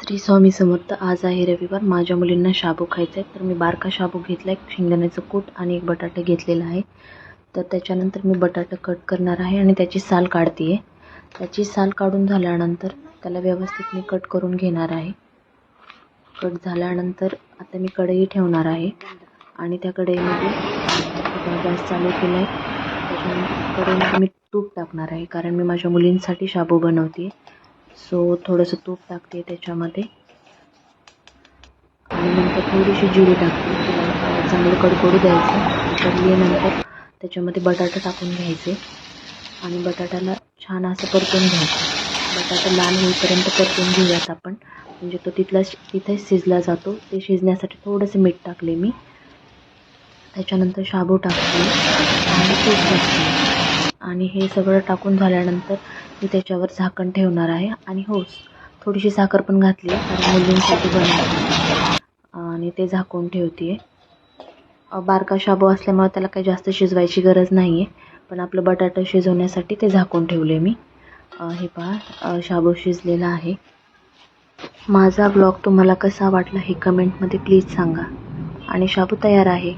श्री स्वामी समर्थ. आज आहे रविवार. माझ्या मुलींना शाबू खायचा आहे, तर मी बारका शाबू घेतला आहे, शेंगदाण्याचं कूट आणि एक बटाटा घेतलेला आहे. तर त्याच्यानंतर मी बटाटा कट करणार आहे आणि त्याची साल काढते आहे. त्याची साल काढून झाल्यानंतर त्याला व्यवस्थित मी कट करून घेणार आहे. कट झाल्यानंतर आता मी कढई ठेवणार आहे आणि त्या कढईमध्ये गॅस चालू केला आहे. त्याच्यानंतर कढईमध्ये मी तूप टाकणार आहे, कारण मी माझ्या मुलींसाठी शाबू बनवते. सो थोडंसं तूप टाकते त्याच्यामध्ये आणि नंतर थोडीशी जिरे टाकते. तिला चांगलं कडकडू द्यायचं. कडल्यानंतर त्याच्यामध्ये बटाटा टाकून घ्यायचे आणि बटाट्याला छान असं परतून घ्यायचं. बटाटा लाल होईपर्यंत परतून घेऊयात आपण, म्हणजे तो तिथेच शिजला जातो. ते शिजण्यासाठी थोडंसं मीठ टाकले मी. त्याच्यानंतर शाबू टाकते आणि तूप टाकते आणि हे सगळं टाकून झाल्यानंतर मी त्याच्यावर झाकण ठेवणार आहे. आणि हो, थोडीशी साखर पण घातली कारण मुलींसाठी बनवते आणि ते झाकून ठेवते. बारका शाबू असल्यामुळे त्याला काही जास्त शिजवायची गरज नाही आहे, पण आपलं बटाटा शिजवण्यासाठी ते झाकून ठेवले मी. हे पहा, शाबू शिजलेला आहे. माझा ब्लॉग तुम्हाला कसा वाटला हे कमेंटमध्ये प्लीज सांगा. आणि शाबू तयार आहे.